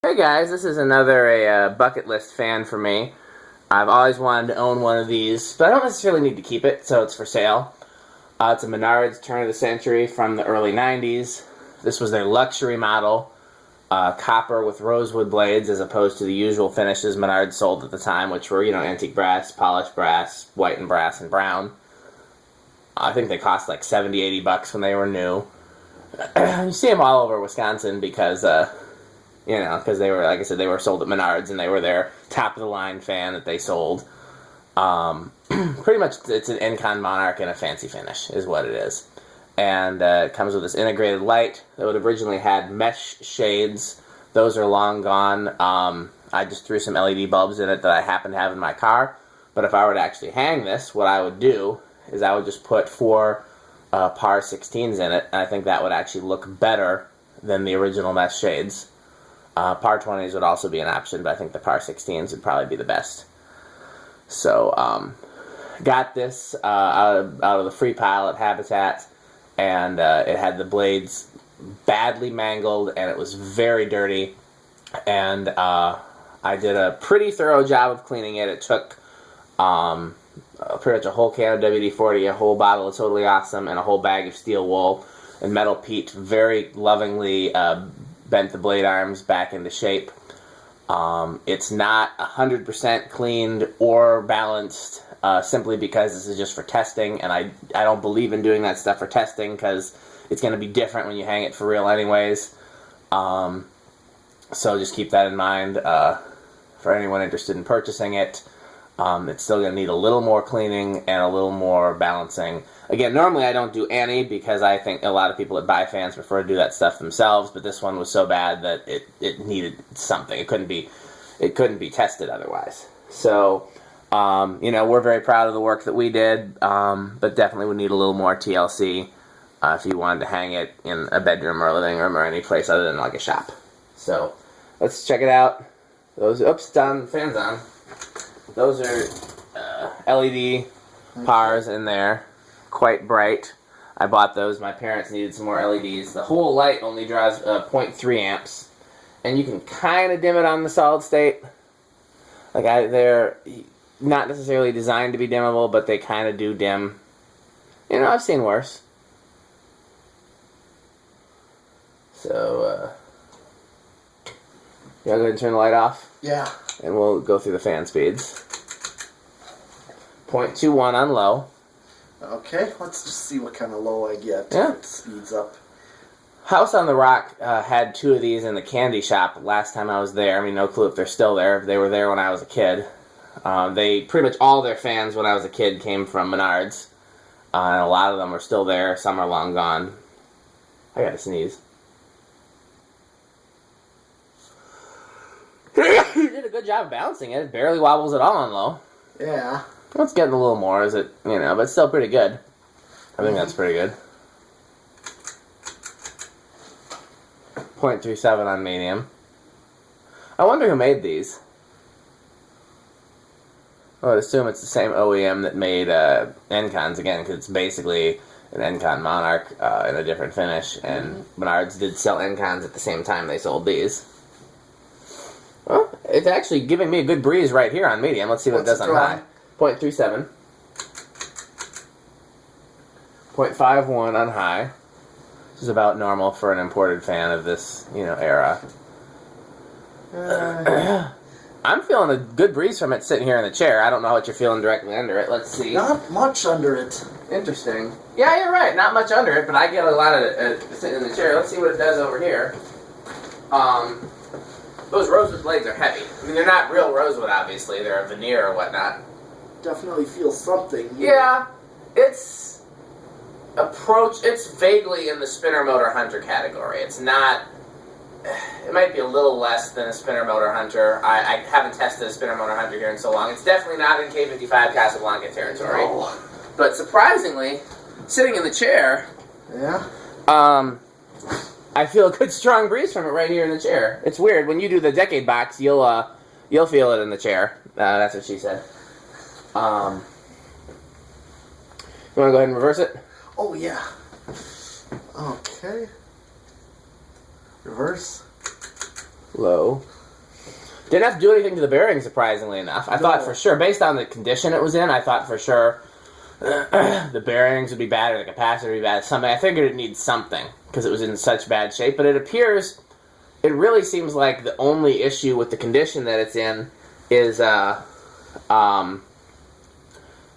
Hey guys, this is another bucket list fan for me. I've always wanted to own one of these, but I don't necessarily need to keep it, so it's for sale. It's a Menards turn of the century from the early 90s. This was their luxury model, copper with rosewood blades as opposed to the usual finishes Menards sold at the time, which were, antique brass, polished brass, white and brass, and brown. I think they cost like 70, 80 bucks when they were new. You see them all over Wisconsin because they were, like I said, they were sold at Menards, and they were their top-of-the-line fan that they sold. Pretty much, it's an Encon Monarch in a fancy finish, is what it is. And it comes with this integrated light that would have originally had mesh shades. Those are long gone. I just threw some LED bulbs in it that I happen to have in my car. But if I were to actually hang this, what I would do is I would just put 4 par 16s in it, and I think that would actually look better than the original mesh shades. Par 20s would also be an option, but I think the par 16s would probably be the best. So, got this out of the free pile at Habitat, and it had the blades badly mangled, and it was very dirty. And I did a pretty thorough job of cleaning it. It took pretty much a whole can of WD-40, a whole bottle of Totally Awesome, and a whole bag of steel wool and metal peat. Very lovingly bent the blade arms back into shape. It's not 100% cleaned or balanced simply because this is just for testing, and I don't believe in doing that stuff for testing because it's going to be different when you hang it for real anyways. So just keep that in mind for anyone interested in purchasing it. It's still going to need a little more cleaning and a little more balancing. Again, normally I don't do any because I think a lot of people that buy fans prefer to do that stuff themselves, but this one was so bad that it needed something. It couldn't be tested otherwise. So, we're very proud of the work that we did, but definitely would need a little more TLC if you wanted to hang it in a bedroom or a living room or any place other than like a shop. So, let's check it out. Fan's on. Those are LED pars in there, quite bright. I bought those. My parents needed some more LEDs. The whole light only draws 0.3 amps, and you can kind of dim it on the solid state. They're not necessarily designed to be dimmable, but they kind of do dim. I've seen worse. So, you want to go ahead and turn the light off? Yeah. And we'll go through the fan speeds. 0.21 on low. Okay, let's just see what kind of low I get. Yeah. It speeds up. House on the Rock had 2 of these in the candy shop last time I was there. I mean, no clue if they're still there. They were there when I was a kid. They pretty much all their fans when I was a kid came from Menards. And a lot of them are still there. Some are long gone. I gotta sneeze. You did a good job of balancing it. It barely wobbles at all on low. Yeah. It's getting a little more, but still pretty good. I think that's pretty good. 0.37 on medium. I wonder who made these. I would assume it's the same OEM that made Encons again, because it's basically an Encon Monarch in a different finish, and Menards did sell Encons at the same time they sold these. Well, it's actually giving me a good breeze right here on medium. Let's see what it does on high. 0.37. 0.51 on high. This is about normal for an imported fan of this, era. I'm feeling a good breeze from it sitting here in the chair. I don't know what you're feeling directly under it. Let's see. Not much under it. Interesting. Yeah, you're right. Not much under it, but I get a lot of it sitting in the chair. Let's see what it does over here. Those rosewood blades are heavy. I mean, they're not real rosewood, obviously. They're a veneer or whatnot. Definitely feel something. Yeah, it's vaguely in the spinner motor hunter category. It's not. It might be a little less than a spinner motor hunter. I haven't tested a spinner motor hunter here in so long. It's definitely not in K55 Casablanca territory. No. But surprisingly, sitting in the chair, yeah. I feel a good strong breeze from it right here in the chair. It's weird. When you do the decade box, you'll feel it in the chair. That's what she said. You want to go ahead and reverse it? Oh, yeah. Okay. Reverse. low. Didn't have to do anything to the bearing, surprisingly enough. I thought for sure, based on the condition it was in, I thought for sure the bearings would be bad or the capacitor would be bad. Something. I figured it needs something because it was in such bad shape. But it appears, it really seems like the only issue with the condition that it's in is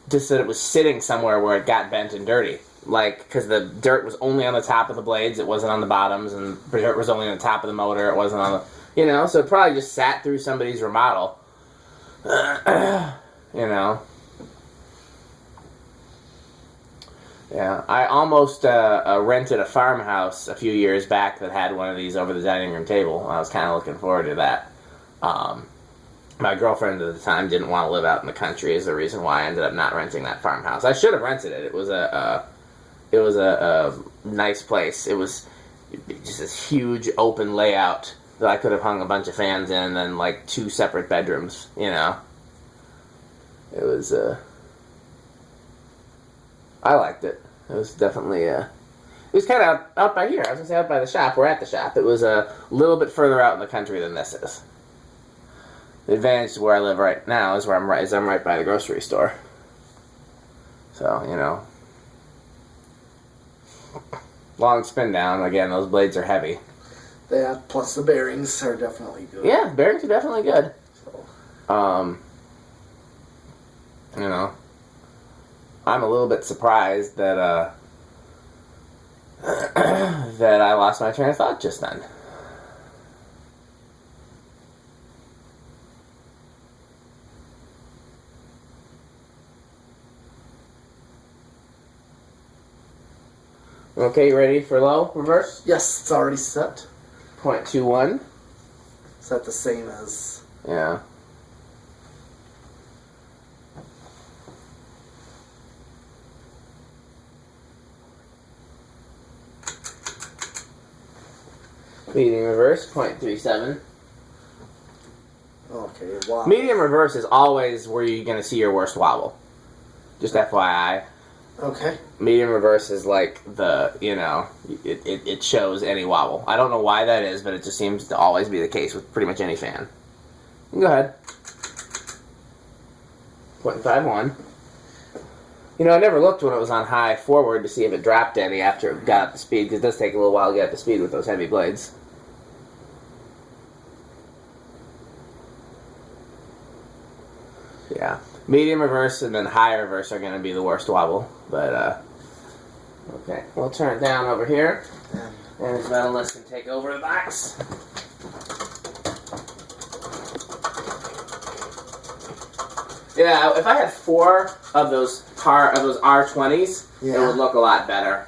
just that it was sitting somewhere where it got bent and dirty. Like, because the dirt was only on the top of the blades, it wasn't on the bottoms, and the dirt was only on the top of the motor, it wasn't on the... You know, so it probably just sat through somebody's remodel. You know. Yeah, I almost rented a farmhouse a few years back that had one of these over the dining room table. I was kind of looking forward to that. My girlfriend at the time didn't want to live out in the country, is the reason why I ended up not renting that farmhouse. I should have rented it. It was a nice place. It was just this huge open layout that I could have hung a bunch of fans in, and then like 2 separate bedrooms. You know, it was. I liked it. It was definitely. It was kind of out by here. I was gonna say out by the shop. We're at the shop. It was a little bit further out in the country than this is. The advantage to where I live right now is I'm right by the grocery store. So, you know. Long spin down. Again, those blades are heavy. Yeah, plus the bearings are definitely good. Yeah, bearings are definitely good. So. You know. I'm a little bit surprised that, that I lost my train of thought just then. Okay, you ready for low reverse? Yes, it's already set. 0.21. Is that the same as... Yeah. Medium reverse, 0.37. Okay, wow. Medium reverse is always where you're going to see your worst wobble. Just FYI. Okay. Medium reverse is like the, you know, it shows any wobble. I don't know why that is, but it just seems to always be the case with pretty much any fan. Go ahead. 0.51. You know, I never looked when it was on high forward to see if it dropped any after it got up to speed, because it does take a little while to get up to speed with those heavy blades. Yeah. Medium reverse and then high reverse are going to be the worst wobble. But, okay. We'll turn it down over here. And his metalist can take over the box. Yeah, if I had 4 of those R20s, it would look a lot better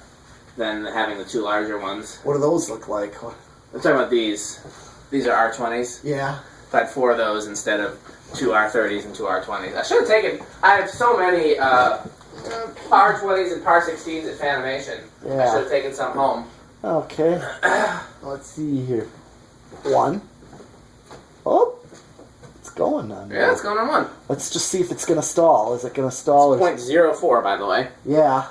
than having the 2 larger ones. What do those look like? I'm talking about these. These are R20s. Yeah. If I had 4 of those instead of 2 R30s and 2 R20s. I should have taken... I have so many R20s and Par 16s at Fanimation. Yeah. I should have taken some home. Okay. Let's see here. 1. Oh. It's going on. Yeah, it's going on 1. Let's just see if it's going to stall. Is it going to stall? It's 0.04, by the way. Yeah.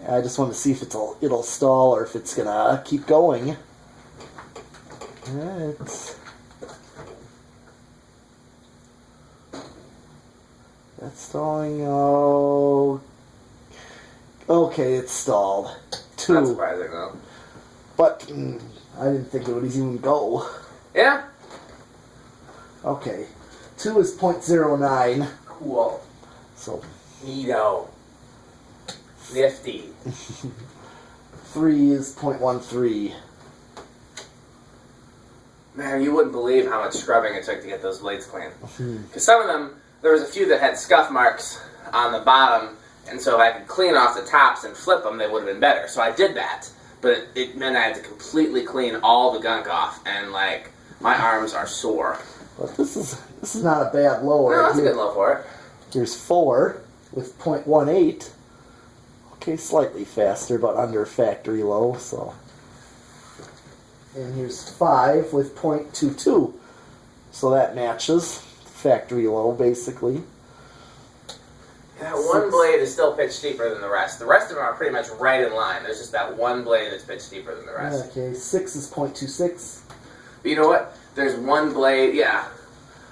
I just want to see if it'll stall or if it's going to keep going. Yeah, that's stalling. Oh, okay, it's stalled. 2. Not surprising though. But I didn't think it would even go. Yeah. Okay, 2 is 0.09. Cool. So. Neato. Nifty. 3 is 0.13. Man, you wouldn't believe how much scrubbing it took to get those blades clean. Because some of them, there was a few that had scuff marks on the bottom, and so if I could clean off the tops and flip them, they would have been better. So I did that, but it meant I had to completely clean all the gunk off, and like, my arms are sore. Well, this is not a bad low. No, that's a good low for it. Here's 4 with 0.18. Okay, slightly faster, but under factory low, so... And here's 5 with 0.22. So that matches factory low, basically. Yeah, one blade is still pitched deeper than the rest. The rest of them are pretty much right in line. There's just that one blade that's pitched deeper than the rest. Okay, 6 is 0.26. But you know what? There's one blade. Yeah,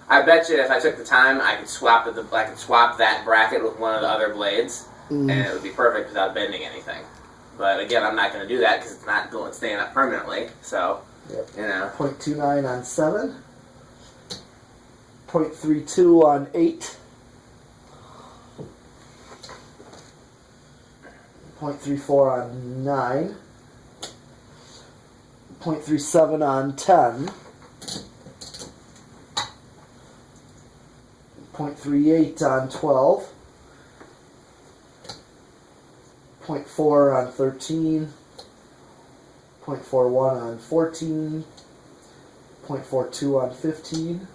I bet you if I took the time, I could swap that bracket with one of the other blades, and it would be perfect without bending anything. But again, I'm not going to do that because it's not staying up permanently. So, you know. 0.29 on 7. 0.32 on 8. 0.34 on 9. 0.37 on 10. 0.38 on 12. 0.4 on 13. 0.41 on 14. 0.42 on 15.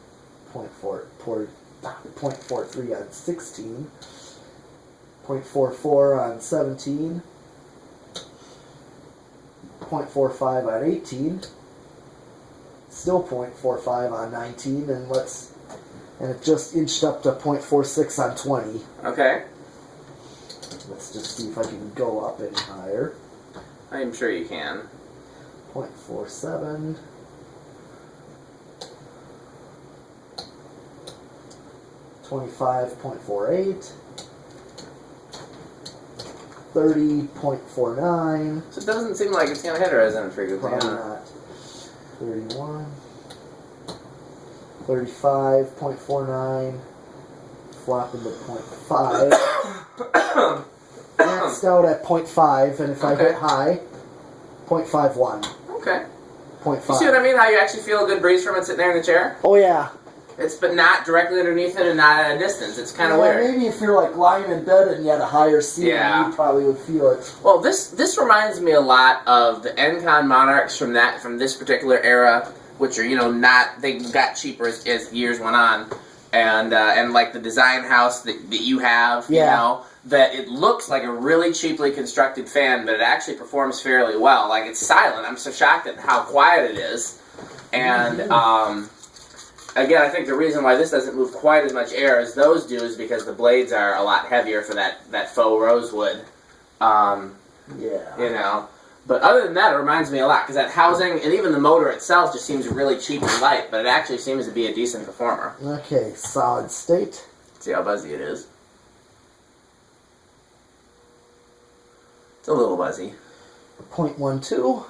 0.43 on 16. 0.44 on 17. 0.45 on 18. Still 0.45 on 19, and it just inched up to 0.46 on 20. Okay. Let's just see if I can go up any higher. I'm sure you can. 0.47. 25.48. 30.49. So it doesn't seem like it's going to hit a resonant frequency. Probably not. 31. 35.49. Flopping to 0.5. Maxed out at 0.5, and if I hit high, 0.51. Okay. 0.5. You see what I mean? How you actually feel a good breeze from it sitting there in the chair? Oh, yeah. But not directly underneath it and not at a distance. It's kind of weird. Maybe if you're like lying in bed and you had a higher ceiling, you probably would feel it. Well, this reminds me a lot of the Encon Monarchs from this particular era, which are they got cheaper as years went on, and like the design house that you have, that it looks like a really cheaply constructed fan, but it actually performs fairly well. Like, it's silent. I'm so shocked at how quiet it is, and again, I think the reason why this doesn't move quite as much air as those do is because the blades are a lot heavier for that faux rosewood. But other than that, it reminds me a lot, because that housing and even the motor itself just seems really cheap and light, but it actually seems to be a decent performer. Okay, solid state. See how buzzy it is. It's a little buzzy. 0.12.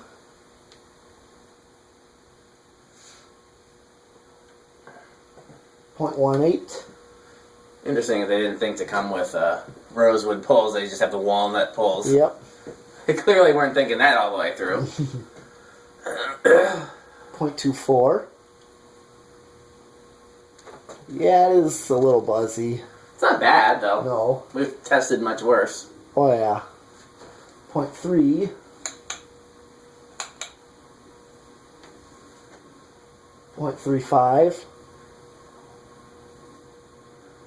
0.18. Interesting that they didn't think to come with rosewood pulls. They just have the walnut pulls. Yep. They clearly weren't thinking that all the way through. 0.24. Yeah, it is a little buzzy. It's not bad, though. No. We've tested much worse. Oh, yeah. 0.3. 0.35.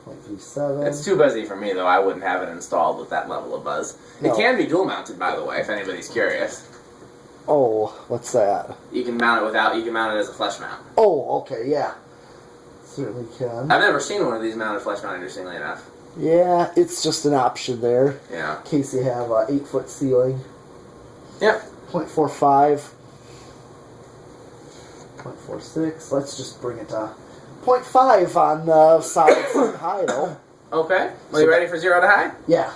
0.37. It's too buzzy for me, though. I wouldn't have it installed with that level of buzz. No. It can be dual mounted, by the way, if anybody's curious. Oh, what's that? You can mount it as a flush mount. Oh, okay, yeah. Certainly can. I've never seen one of these mounted flush mount, interestingly enough. Yeah, it's just an option there. Yeah. In case you have an 8-foot ceiling. Yep. 0.45. 0.46. Let's just bring it to 0.5 on the solid state high, though. Okay. Well, you ready for 0 to high? Yeah.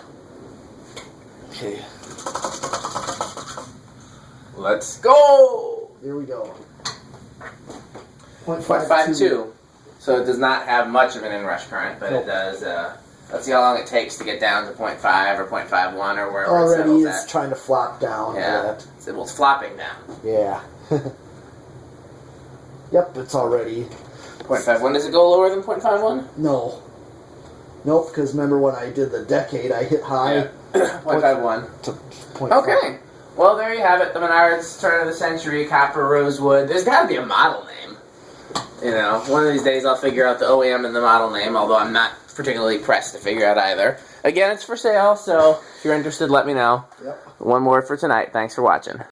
Okay. Let's go! Here we go. 0.52. So it does not have much of an inrush current, but it does. Let's see how long it takes to get down to 0.5 or 0.51 or wherever it settles already at. it's trying to flop down. Yeah. Well, it's flopping down. Yeah. Yep, it's already. 0.51. Does it go lower than 0.51? No. Nope, because remember when I did the decade, I hit high. Yeah. 0.51. To 0.5. Okay. Well, there you have it. The Menards, turn of the century, copper rosewood. There's got to be a model name. One of these days I'll figure out the OEM and the model name, although I'm not particularly pressed to figure out either. Again, it's for sale, so if you're interested, let me know. Yep. One more for tonight. Thanks for watching.